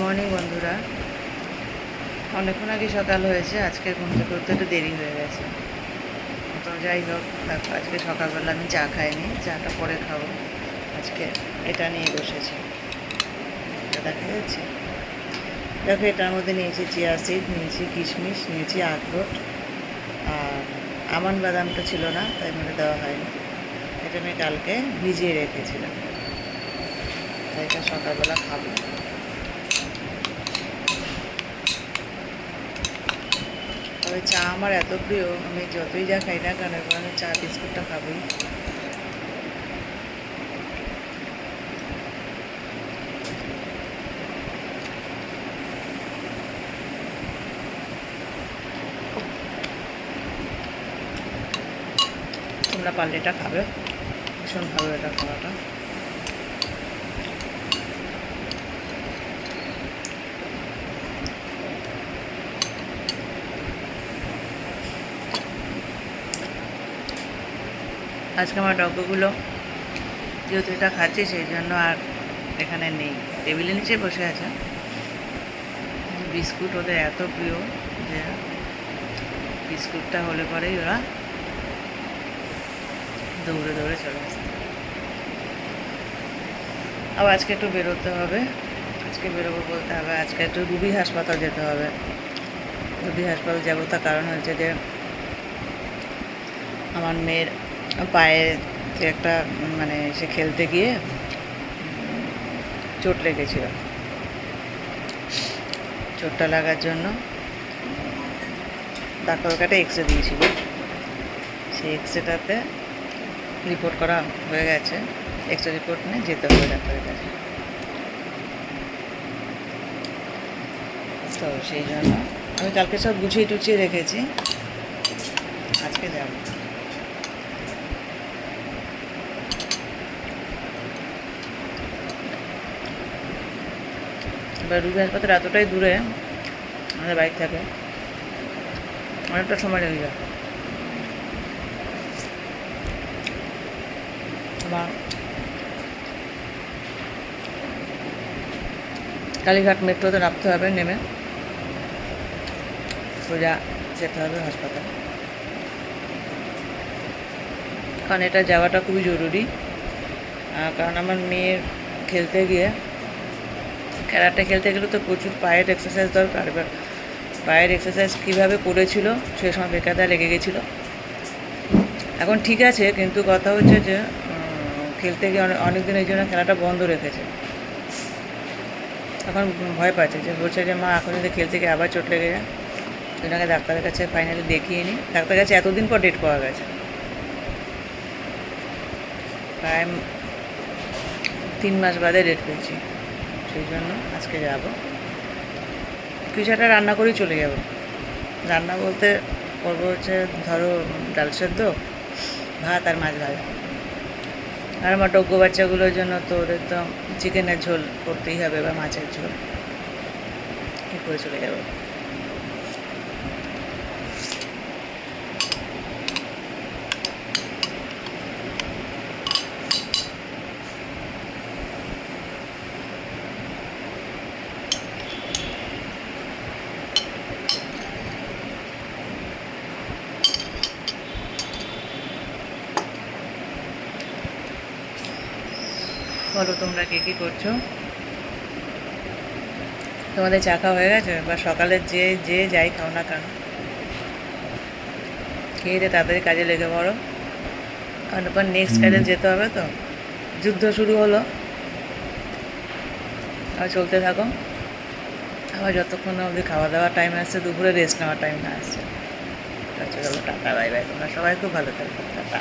Morning বন্ধুরা, অনেকক্ষণ আগে সকাল হয়েছে। আজকে ঘুম থেকে উঠতে একটু দেরি হয়ে গেছে। তো যাই হোক, দেখো আজকে সকালবেলা আমি চা খাইনি, চাটা পরে খাবো। আজকে এটা নিয়ে বসেছি, এটা দেখা যাচ্ছে। দেখো এটার মধ্যে নিয়েছি চিয়া সিড, নিয়েছি কিশমিশ, নিয়েছি আখরোট, আর আমন্ড বাদামটা ছিল না তাই মানে দেওয়া হয়নি। এটা আমি কালকে ভিজিয়ে রেখেছিলাম, তাই এটা সকালবেলা খাবো। তবে চা আমার এত প্রিয়, আমি যতই যা খাই না কেন এবার আমি চা বিস্কুটটা খাবই। তোমরা পারলে এটা খাবে, ভীষণ ভালো এটা খাওয়াটা। আজকে আমার ডগগুলো যেহেতু এটা খাচ্ছে সেই জন্য আর এখানে নেই, টেবিলের নিচে বসে আছে। বিস্কুট ওদের এত প্রিয় যে বিস্কুটটা হলে পরেই ওরা দৌড়ে দৌড়ে চলে আসে। আবার আজকে একটু বেরোতে হবে, আজকে বেরোবো বলতে হবে, আজকে একটু রুবি হাসপাতাল যেতে হবে। রুবি হাসপাতাল যাবো তার কারণ হচ্ছে যে আমার মেয়ের পায়ে যে একটা মানে সে খেলতে গিয়ে চোট লেগেছিল। চোটটা লাগার জন্য ডাক্তারকে একটা এক্স রে দিয়েছিল, সেই এক্সরেটাতে রিপোর্ট করা হয়ে গেছে। এক্স রে রিপোর্ট নিয়ে যেতে হবে ডাক্তারের কাছে। তো সেই জন্য আমি কালকে সব গুছিয়ে টুছিয়ে রেখেছি, আজকে যাব। এবার রুবি হাসপাতাল এতটাই দূরে আমাদের বাইক থাকে, অনেকটা সময় লেগে যায়। আবার কালীঘাট মেট্রোতে নামতে হবে, নেমে সোজা যেতে হবে হাসপাতাল, কারণ এটা যাওয়াটা খুবই জরুরি। কারণ আমার মেয়ের খেলতে গিয়ে, ক্যারাটে খেলতে গেলে তো প্রচুর পায়ের এক্সারসাইজ দরকার। এবার পায়ের এক্সারসাইজ কীভাবে করেছিল সেই সময় বেকায়দা লেগে গেছিলো। এখন ঠিক আছে, কিন্তু কথা হচ্ছে যে খেলতে গিয়ে অনেক দিন এই জন্য খেলাটা বন্ধ রেখেছে। এখন ভয় পাচ্ছে, যে বলছে যে মা এখন যদি খেলতে গিয়ে আবার চোট লেগে যায়, ওনাকে ডাক্তারের কাছে ফাইনালি দেখিয়ে নিই। ডাক্তারের কাছে এতদিন পর ডেট পাওয়া গেছে, প্রায় 3 মাস বাদে ডেট পেয়েছি। সেই জন্য আজকে যাব, কিছু একটা রান্না করেই চলে যাব। রান্না বলতে করবো হচ্ছে ধরো ডাল সেদ্ধ, ভাত আর মাছ ভাজা। আর আমার ডগ্গো বাচ্চাগুলোর জন্য তো ওদের তো চিকেনের ঝোল করতেই হবে বা মাছের ঝোল, এই করে চলে যাব। বলো তোমরা কে কী করছো? তোমাদের চা খাওয়া হয়ে গেছে? বা সকালের যে যে যাই খাও না কেন, খেয়ে দিয়ে তাড়াতাড়ি কাজে লেগে পড়ো, কারণ এবার নেক্সট কাজে যেতে হবে। তো যুদ্ধ শুরু হলো, আর চলতে থাকো। আবার যতক্ষণ অবধি খাওয়া দাওয়ার টাইম আসছে, দুপুরে রেস্ট নেওয়ার টাইম না আসছে। চলো টাটা, বাই বাই। তোমরা সবাই খুব ভালো থাকবে, টাটা।